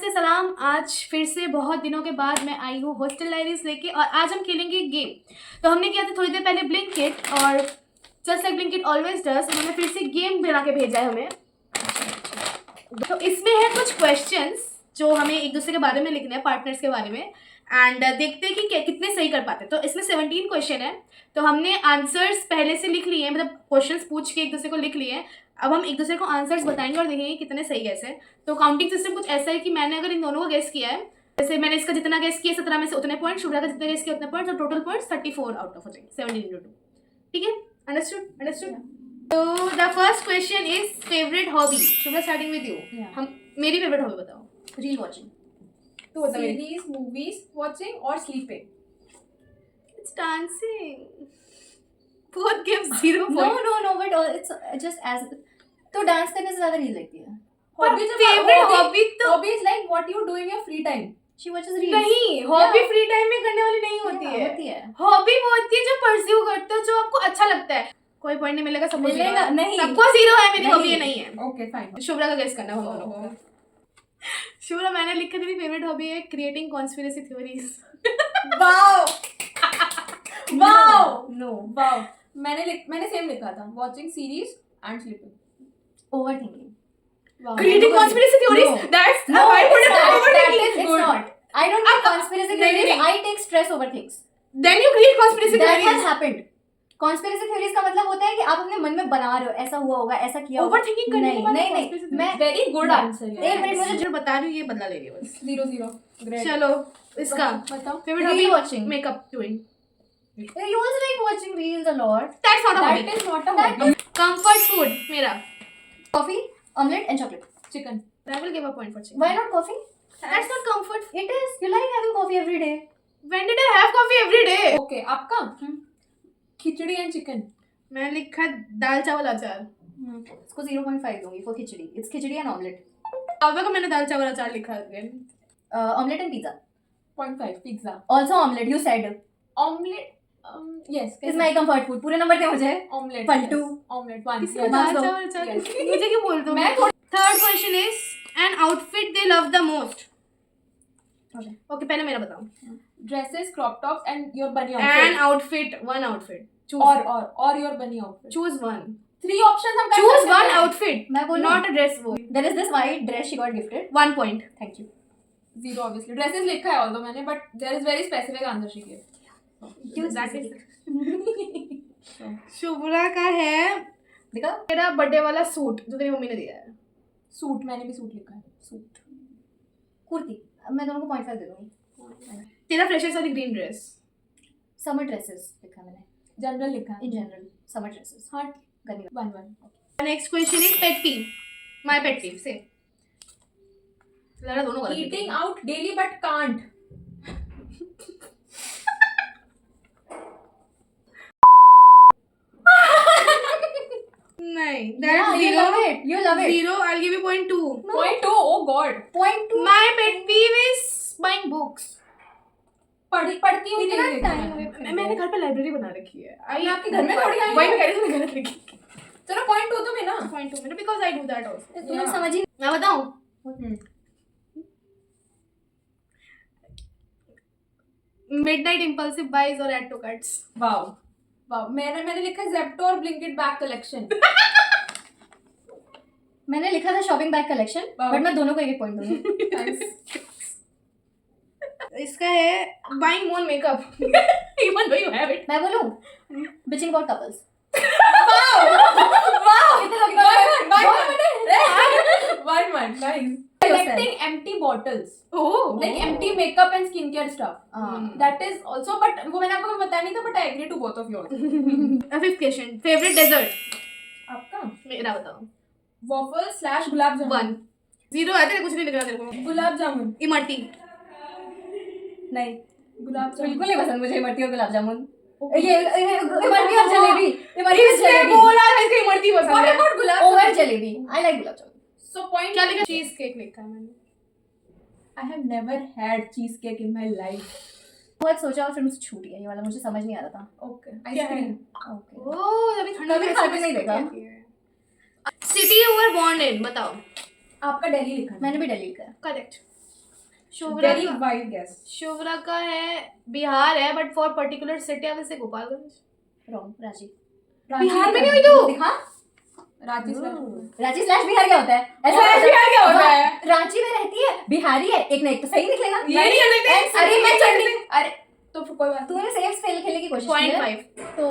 नमस्ते सलाम। आज फिर से बहुत दिनों के बाद मैं आई हूँ हॉस्टल डायरीज लेके और आज हम खेलेंगे गेम। तो हमने किया था थोड़ी देर पहले ब्लिंकिट और just like Blinkit always does उन्होंने फिर से गेम बना के भेजा है हमें। तो इसमें है कुछ क्वेश्चंस जो हमें एक दूसरे के बारे में लिखने हैं, पार्टनर्स के बारे में, एंड देखते हैं कि कितने सही कर पाते हैं। तो इसमें 17 क्वेश्चन है, तो हमने आंसर्स पहले से लिख लिए हैं, मतलब क्वेश्चंस पूछ के एक दूसरे को लिख लिए हैं। अब हम एक दूसरे को आंसर्स बताएंगे और देखेंगे कितने सही कैसे। तो काउंटिंग सिस्टम कुछ ऐसा है कि मैंने अगर इन दोनों को गेस किया है, जैसे मैंने इसका जितना गेस किया 17 में से उतने पॉइंट, शुभ्रा का जितना गेस किया उतने पॉइंट, तो टोटल पॉइंट्स 34 आउट ऑफ हो जाएंगे 17 × 2। ठीक है, अंडरस्टूड। तो the first question is favourite hobby. Shubhra starting with you. हम मेरी फेवरेट हॉबी बताओ। रील वॉचिंग, तो बता मेरी। सीरीज, मूवीज वॉचिंग और sleeping. It's dancing. both give 0 No, points. no, but it's just as तो डांस करने से ज्यादा रील लगती है। Hobby favorite hobby तो hobby is like what you do in your free time. She watches reels. नहीं, hobby free time में करने वाली नहीं होती है। होती है। हॉबी वो होती है जो परस्यू करते हो, जो आपको अच्छा लगता है। कोई पॉइंट नहीं मिलेगा, सबको मिलेगा, 0 है। नहीं। सबको 0 है, मेरी हॉबी नहीं है। Okay, fine. शुभ्रा का गेस करना हम दोनों को। शुभ्रा, मैंने लिखा मेरी फेवरेट हॉबी है creating conspiracy theories. Wow. Wow. No. Wow. मैंने सेम लिखा था, watching series and sleeping. Overthinking. Wow. Creating conspiracy theories, that's No, I put it it's overthinking. it's not. I don't take conspiracy नहीं, theories. नहीं। I take stress over things. Then you create conspiracy That has theories. happened. Conspiracy theories का मतलब होता है कि आप अपने मन में बना रहे हो, ऐसा हुआ होगा, ऐसा किया होगा। Overthinking करने के बाद नहीं, conspiracy theories. मैं वेरी गुड No. आंसर एक मिनट, मुझे जो बता रही हूँ ये बदला ले रही है बस। 0 Great. चलो इसका बताओ। Favourite Reel hobby watching. Makeup doing. You also like watching reels a lot. That's not a hobby. That is not a That hobby. Comfort food मेरा। Coffee, omelette and chocolate. Chicken. I will give a point for chicken. Why not coffee? That's not comfort. It is. You like having coffee every day. When did I have coffee every day? Okay, आपका खिचड़ी and chicken. मैंने लिखा दाल चावल अचार। इसको 0.5 दूंगी for khichdi. It's khichdi and omelette. अब का मैंने दाल चावल अचार लिखा है। Omelette and pizza. 0.5 pizza. Also omelette. You said. Omelette. Yes. Is my comfort food. पूरे नंबर थे मुझे. ऑमलेट. पल्टू. ऑमलेट 1. किसी को दाल Yes. चावल अचार Yes. मुझे क्यों बोल दो। मैं third question is an outfit they love the most. Okay. Okay, पहले मेरा बताओ। Dresses, crop tops and your bunny an outfit. Outfit, one outfit. और your bunny outfit. Choose one. 3 options हम कर चूज सकते वन हैं. आउटफिट, मैं बोलूं? Not a dress. वो There is this white dress she got gifted. 1 point। Thank you. 0 obviously. Dresses लिखा है ऑल्दो मैंने, but there is very specific answer she give. Shubhra का है दिखा? मेरा बर्थडे वाला सूट जो तेरी मम्मी ने दिया है। सूट. मैंने भी सूट लिखा है. सूट. कुर्ती. अब मैं दोनों को 0.5 दे दूंगी. तेरा फ्रेशर्स वाली ग्रीन ड्रेस। Summer dresses लिखा मैंने. जनरल लिखा है. In general, summer dresses. हाँ. गर्मी. 1. Next question is pet peeve. My pet peeve से लड़ा दोनों गलत। Eating out daily but can't. नहीं, Yeah, that's you 0. love it. You love it. 0, I'll give you 0.2. 0.2. Oh God. 0.2. My pet peeve is buying books. पढ़ती हूँ. इतना नहीं time लिखा है. मैंने घर पे लाइब्रेरी बना रखी है। ये आपके घर में थोड़ी आई है? वही मैं कह रही थी, मैं गलत लिखी। चलो 0.2 तो ना. 0.2 minute, because I do that also। तुम लोग समझ ही मैं बताऊं? Midnight impulsive buys or add to carts। Wow. Wow. मैंने लिखा है Zepto और Blinkit बैग कलेक्शन. मैंने लिखा था shopping bag collection, Wow. But मैं दोनों को 1 पॉइंट दूंगी. इसका है buying more makeup even though you have it। मैं बोलूं? Bitching about couples. One. Nice. Collecting empty bottles. Oh, Like empty makeup and skincare stuff. हाँ. That is also, but वो मैंने आपको बताया नहीं था, but I agree to both of yours. A fifth question, favorite dessert। आपका मेरा बताओ। waffle / गुलाब जामुन. 1। 0 है तेरे, कुछ नहीं लिख रहा तेरे को। गुलाब जामुन. इमरती। नहीं, गुलाब जामुन. बिल्कुल नहीं पसंद मुझे इमरती और गुलाब जामुन. ये इमरती और जलेबी. इमरती और इसने जलेबी. बोला था इसको इमरती पसंद What है। about gulab Over jamun? Jalebi. I like gulab jamun. So point. क्या लिखा? चीज केक लिखा है मैंने। I have never had cheesecake in my life. बहुत सोचा और फिर मुझसे छूट गया ये वाला, मुझे समझ नहीं आ रहा था. Okay. क्या Ice है? cream. ओके. ओह, अभी ठंडा कभी खा के नहीं देखा। City you were born in, बताओ। आपका दिल्ली लिखा है. मैंने भी दिल्ली का. करेक्ट। शुभ्रा वेरी का वाइड गेस. शुभ्रा का है बिहार है but for particular city of से गोपालगंज. रॉन्ग. रांची. बिहार में नहीं हुई तू? दिखा. रांची रांची स्लैश बिहार क्या होता है? Slash बिहार क्या होता है? रांची में रहती है, बिहारी है, एक ना एक तो सही निकलेगा. ये नहीं है लेकिन. अरे मैं चढ़नी. अरे तो फिर कोई बात तूने सेफ स्पेल खेलने की कोशिश की है 0.5. तो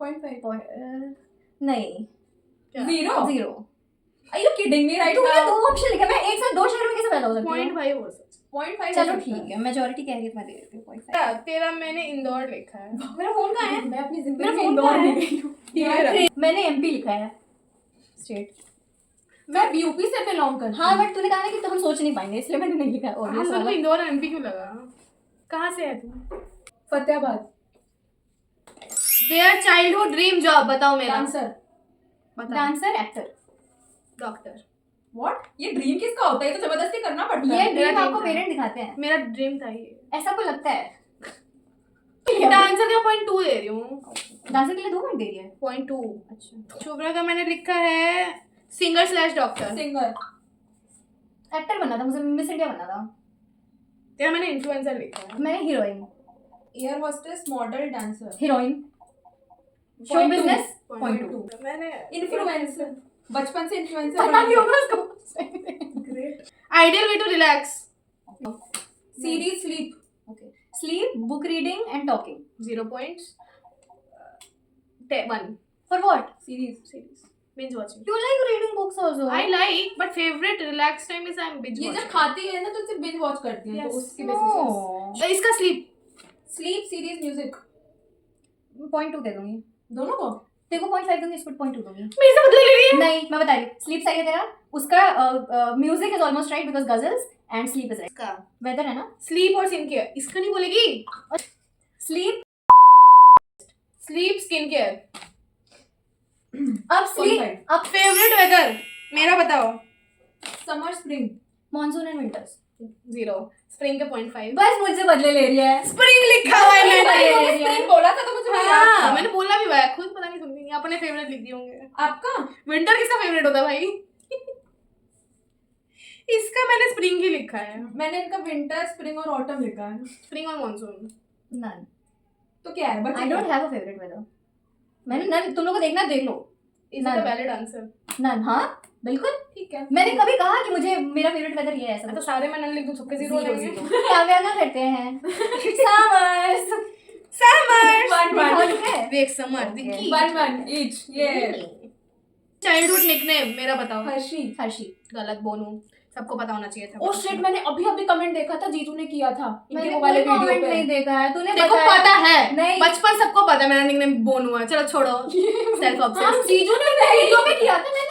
0.5. नहीं. Zero. 0. Are you kidding me right तूने now? 2 ऑप्शन लिखा. मैं एक साथ 2 शहर में कैसे पैदा हो सकती हूँ? 0.5 हो सकता 0.5. चलो ठीक है, मेजॉरिटी कह रही है तो मैं दे देती हूँ 0.5. है. तेरा मैंने इंदौर लिखा है. मेरा फोन कहाँ है? मैं अपनी मेरा जिंदगी में फोन इंदौर कहाँ नहीं है? गई हूँ. ये रहा. मैंने एमपी लिखा है. स्टेट. मैं यूपी से बिलोंग करती हाँ बट तूने कहा ना कि तो हम सोच नहीं पाएंगे, इसलिए मैंने नहीं लिखा. हम obvious सबको वाला. इंदौर और एमपी क्यों लगा? कहाँ से है तू? Fatehabad. Their childhood dream job बताओ मेरा. डांसर. बताओ. Dancer, actor. डॉक्टर. व्हाट? ये ड्रीम किसका होता है? ये तो जबरदस्ती करना पड़ता ये है. मेरा ड्रीम dream आपको था. पेरेंट दिखाते हैं. मेरा ड्रीम था ये. ऐसा को लगता है. डांसर का 0.2 दे रही हूँ. डांसर के लिए 2 पॉइंट दे रही है. 0.2. अच्छा. शुभ्रा का मैंने लिखा है singer slash doctor. Singer. Actor बनना था मुझे, मिस इंडिया बनना था. तेरा मैंने इन्फ्लुएंसर लिखा है. मैंने heroine. Air hostess, model, dancer. Heroine. Show 0.2. Business. 0.2. मैंने इन्फ्लुएंसर. बचपन से इन्फ्लुएंसर. पता नहीं होगा उसको. Great. Ideal way to relax. Series, sleep. Okay. Sleep, book reading and talking. 0 points. 1 for what? Series. series. Binge watching. You like reading books also. I like, but favorite relax time is I'm binge ये watching. जब खाती है ना तो सिर्फ binge watch करती है. Yes. तो उसकी बेसिस पे. इसका sleep. Sleep, series, music. 0.2 दे दूंगी. दोनों को. तेरे को 0.5 दूंगी, इसको 0.2 दूंगी. मेरे से बदला ले रही है. नहीं, मैं बता रही हूँ. स्लीप सही है तेरा. उसका music is almost right because ghazals and sleep is right. इसका वेदर है ना. sleep और skin care. इसका नहीं बोलेगी. स्लीप. Sleep, skin care. अब स्लीप. 0.5. अब Favorite weather. मेरा बताओ. Summer, spring. Monsoon and winters. 0. Spring का 0.5. बस मुझसे बदले ले रही है. Spring लिखा हुआ है मैंने. स्प्रिंग बोला था तो मुझे याद हाँ, था. मैंने बोला भी हुआ है. खुद पता नहीं सुनती नहीं. अपने फेवरेट लिख दिए होंगे. आपका. विंटर किसका फेवरेट होता है भाई? इसका मैंने स्प्रिंग ही लिखा है. मैंने इनका विंटर, स्प्रिंग और ऑटम लिखा है. स्प्रिंग और मानसून. नन. तो क्या है? I don't have a favourite weather. मैंने नन. तुम लोग को देखना देख लो. Is the valid answer. None. हाँ बिल्कुल. ठीक है. मैंने कभी कहा कि मुझे मेरा फेवरेट वेदर ये है ऐसा. तो सारे मैं नन लिख दूं, सबके 0 हो जाएंगे. काव्या ना करते हैं. समर्स. समर. वन. देख समर Okay. देखी. 1-1 each. ये. चाइल्डहुड निकनेम मेरा बताओ. हर्षी. हर्षी. गलत बोनू. सबको पता होना चाहिए था. ओ शिट, मैंने अभी कमेंट देखा था, जीजू ने किया था इनके मैंने वो वाले कोई वीडियो comment पे. नहीं देखा है. तूने देखो बताया. पता है. नहीं. बचपन सबको पता है मेरा निकनेम बोनू है. चलो छोड़ो. सेल्फ हाँ, ऑब्सेस्ड. जीजू ने वीडियो में किया था. मैंने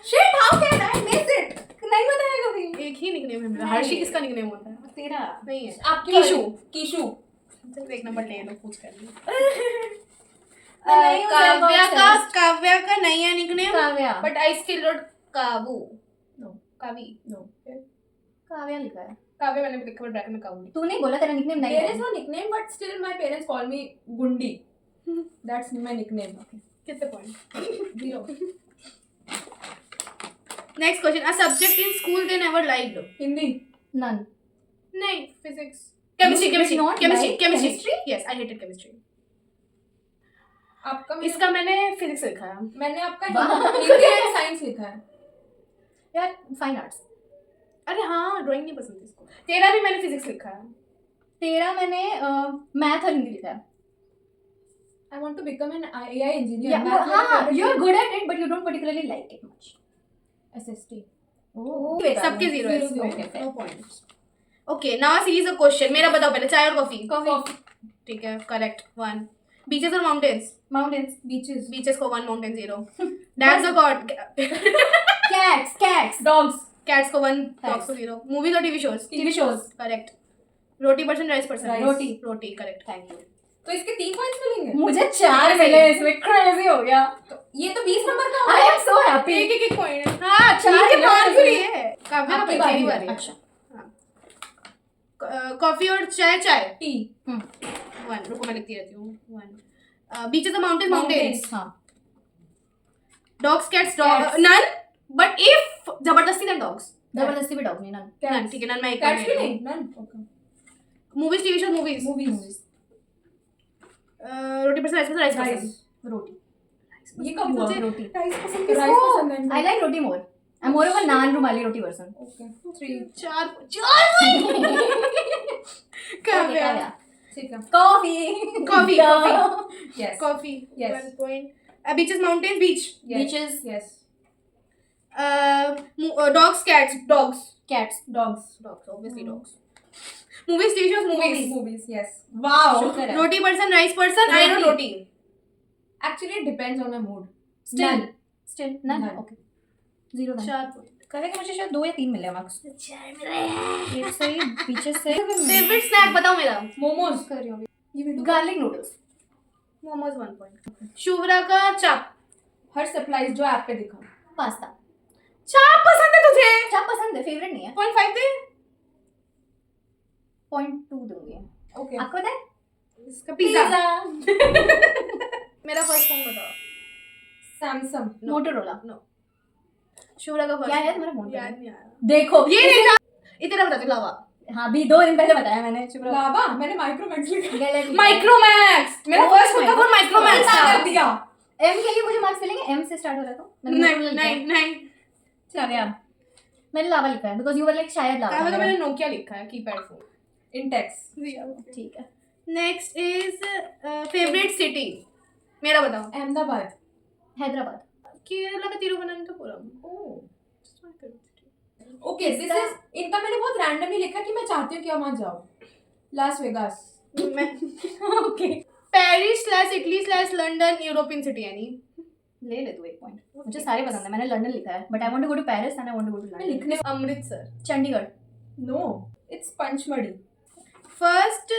shit, how can I miss it? नहीं बताया कभी. एक ही निकनेम है मेरा. नहीं. हर्षी किसका निकनेम होता है? तेरा. नहीं है. आपकी कीशु. कीशु. चल एक नंबर ले लो. पूछ कर ली. नहीं हूँ काव्या का self-obsessed. काव्या का नहीं है nickname. Kavya. But I still wrote काबू. No. कावी. नो. काव्या लिखा है. काव्या मैंने भी लिखा, ब्रैकेट में काबू. तू नहीं बोला तेरा निकनेम नहीं देयर है. Is no nickname but still my parents call मी गुंडी. That's my nickname. कितने point? 0. Next question. A subject in school they never liked. Hindi. None. नहीं, physics. Chemistry. You did not like chemistry. chemistry? Yes, I hated chemistry. आपका. इसका मैंने physics लिखा है. मैंने आपका वाह. हिंदी एंड साइंस लिखा है. यार फाइन आर्ट्स. अरे हाँ, ड्राइंग नहीं पसंद थी इसको. तेरा भी मैंने फिजिक्स लिखा है. तेरा मैंने मैथ और हिंदी लिखा है. I want to become an AI engineer. Yeah, Math मेरा हाँ, favorite you're subject. good at it, but you don't particularly like it much. SST. सबके 0 है. Zero, okay, fair. No points. Okay, now series of question. मेरा बताओ पहले. चाय और coffee. Coffee. ठीक है, करेक्ट. 1. बीचेस और माउंटेन्स. Mountains. Beaches. बीचेस को 1, माउंटेन 0. डैड्स और god. Cats. Cats. Dogs. Cats को 1, Thanks. डॉग्स को 0. मूवीज और TV shows. TV shows. Correct. Roti person, rice person. Rice. Roti correct. Thank you. तो इसके 3 पॉइंट्स मिलेंगे. मुझे 4 मिले इसमें. क्रेजी हो गया. तो ये तो 20 नंबर का I होगा. am so happy. एक पॉइंट. हाँ, 4 ठीक के है, 5 मैं- लिए है. काव्या आपकी का बारी बारी है. अच्छा. कॉफी और चाय. टी. 1. रुको मैं लिखती रहती हूँ. 1. बीचेस और माउंटेन्स. हाँ. Dogs, cats, Cats. None. But if जबरदस्ती देन डॉग्स. जबरदस्ती भी डॉग नहीं ना. नन, ठीक है नन मैं एक Cats भी नहीं? None? Okay. Movies TV show movies Movies. रोटी पर्सन राइस पर्सन Rice. रोटी. ये कब हुआ? रोटी. Rice पसंद किसको? Rice पसंद है. I like roti more. I'm more of a naan rumali roti person. Okay. 3. चार काव्या. काव्या ठीक है. Coffee. Coffee, coffee. Yes. Coffee Yes. 1 point beaches mountain beach Yes. Beaches. Yes. Dogs cats dogs Cats. Dogs. Obviously dogs movies TV shows movies Movies. Yes. Wow. शुक्र है. Roti person rice person I know roti. Roti Actually, it depends on my mood. Still. None. Still. None. None. Okay. 0 none. 4 point कहे कि मुझे शायद 2 या 3 मिले marks. एक सही, बीचेस से. फेवरेट स्नैक बताओ मेरा Momos. कर रही हूँ. ये भी garlic noodles. Momos 1 point Shubhra का चाप हर सप्लाईज जो ऐप पे दिखा. पास्ता. चाप पसंद है तुझे चाप पसंद है, फेवरेट नहीं है. 0.5 दे 0.2 दूंगी. Okay. आपको पता है? इसका पिज्जा मेरा फर्स्ट फोन बताओ Samsung. मोटोरोला. नो शुभ्रा का क्या है फर्स्ट तुम्हारा फोन? याद नहीं आ रहा देखो ये नहीं था इतना बता दो लावा हाँ भी 2 दिन पहले बताया मैंने. चुप रहो. लावा मैंने माइक्रोमैक्स लिखा. गलत. माइक्रोमैक्स मेरा Oh first my phone God. Micromax क्या था कर दिया? एम के लिए मुझे मार्क्स मिलेंगे. एम से स्टार्ट हो रहा था. मैंने Motorola लिखा है. नहीं काव्या. मैंने लावा लिखा है बिकॉज यू वर लाइक शायद लावा. काव्या का मैंने नोकिया लिखा है कीपैड फोन Intex. ठीक है. नेक्स्ट इज फेवरेट सिटी मेरा बताओ Ahmedabad. हैदराबाद. केरला का Thiruvananthapuram Oh. Okay, this is इनका मैंने बहुत रैंडमली लिखा कि मैं चाहती हूँ कि हम वहाँ जाओ. Las Vegas. Okay. Paris Italy London European city यानी ले ले तू 1 पॉइंट. मुझे सारे पसंद है. मैंने लंदन लिखा है but I want to go to Paris and I want to go to मैं लंदन. लिखने. Amritsar Chandigarh. No, it's Panchmarhi. First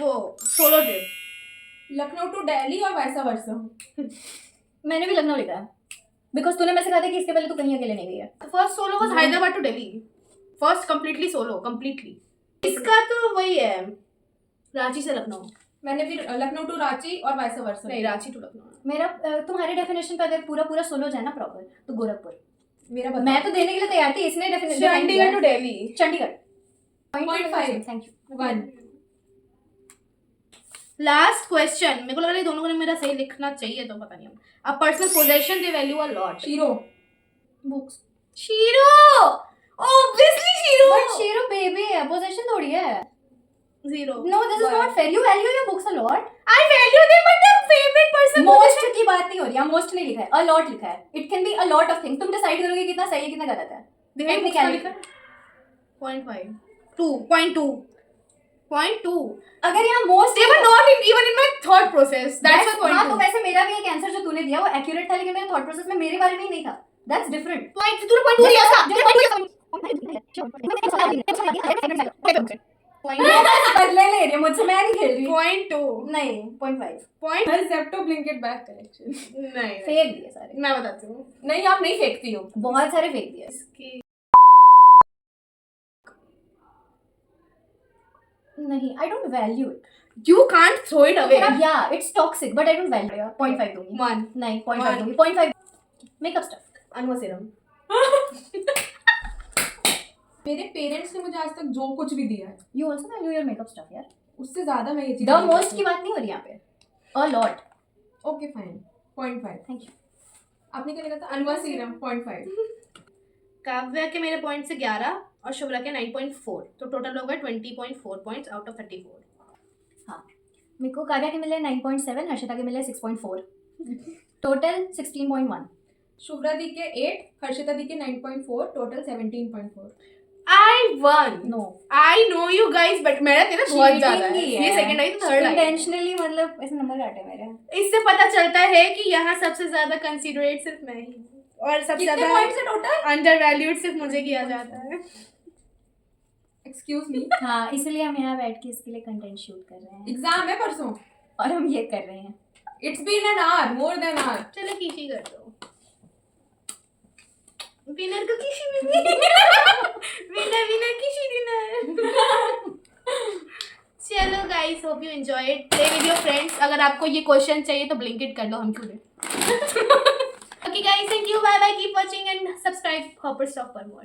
वो solo trip Lucknow to Delhi और वैसा वर्सा. मैंने भी लखनऊ लिखा है बिकॉज तूने मैं से कहा था कि इसके पहले तू कहीं अकेले नहीं गई है. First solo was Hyderabad to Delhi first completely solo completely इसका तो वही है रांची से लखनऊ मैंने फिर लखनऊ टू रांची और वैसा वर्सा. नहीं रांची टू लखनऊ मेरा तुम्हारे डेफिनेशन पे अगर पूरा पूरा सोलो जाए ना प्रॉपर तो गोरखपुर. मेरा बता. मैं तो देने के लिए तैयार थी. इसने definition Chandigarh to Delhi Chandigarh. 0.5. Thank you. 1. Last question मेरे को लग रहा है दोनों को ने मेरा सही लिखना चाहिए तो पता नहीं अब personal possession they value a lot शीरो. बुक्स. शीरो ऑब्वियसली शीरो बट शेरो बेबी है. पोजीशन थोड़ी है. 0 no this is not fair. You value your books a lot. I value them but the favourite person most की बात नहीं हो रही है. मोस्ट नहीं लिखा है. अ लॉट लिखा है. It can be a lot of things. तुम डिसाइड करोगे कितना सही है कितना गलत है. दिखाई क्या लिखा है? 0.5 2.2 अगर यहाँ most they were not even in my thought process that's why point हाँ तो 2 वैसे मेरा भी एक आंसर जो तूने दिया वो एक्यूरेट था लेकिन मेरे थॉट प्रोसेस में मेरे बारे में ही नहीं था. That's different. point तूने point 2 दिया था बदले ले रही है मुझसे. मैं नहीं खेल रही. point 2 नहीं 0.5. point हर Zepto Blinkit बैक कलेक्शन. नहीं फेक दिए सारे. मैं बताती हूँ नहीं आप नहीं फेंकती हो. बहुत सारे फेक दिए. इसकी नहीं I don't value it. you can't throw it away या it's toxic but I don't value. 0.5 दूंगी. 1 नहीं 0.5 One. दूंगी. 0.5 मेकअप स्टफ. अनवा सीरम मेरे पेरेंट्स ने मुझे आज तक जो कुछ भी दिया है you also value your makeup stuff यार. उससे ज्यादा मैं ये चीज. द मोस्ट की बात नहीं हो रही यहाँ पे. A lot. Okay fine. 0.5. Thank you. आपने क्या लिखा था? अनवा सीरम 0.5. काव्या के मेरे पॉइंट से 11 और शुभ्रा के 9.4 तो टोटल हो गए 20.4 पॉइंट्स आउट ऑफ 34. हाँ मेरे को काव्या के मिले 9.7. हर्षिता के मिले 6.4. टोटल 16.1. शुभ्रा दी के 8, हर्षिता दी के 9.4, total 17.4. I won. No I know you guys but मेरा तेरा बहुत ज्यादा है. Cheating ही ये सेकंड आई तो थर्ड आई. इंटेंशनली मतलब ऐसे नंबर काटे मेरे. इससे पता चलता है कि यहाँ सबसे ज्यादा कंसीडरेट सिर्फ मैं ही हूँ और सबसे कितने ज्यादा पॉइंट्स है टोटल? अंडरवैल्यूड सिर्फ मुझे किया जाता है. Excuse me. हाँ इसलिए हम यहाँ बैठ के इसके लिए कंटेंट शूट कर रहे हैं एग्जाम है परसों. और हम ये कर रहे हैं. It's been an hour, more than hour. चलो कीची कर दो. विनर को किसी भी विनर किसी डिनर. चलो guys hope you enjoyed. Play with your friends. अगर आपको ये क्वेश्चन चाहिए तो ब्लिंकिट कर लो हम क्यों दे. Okay guys thank you bye bye keep watching and subscribe hopper stock for more.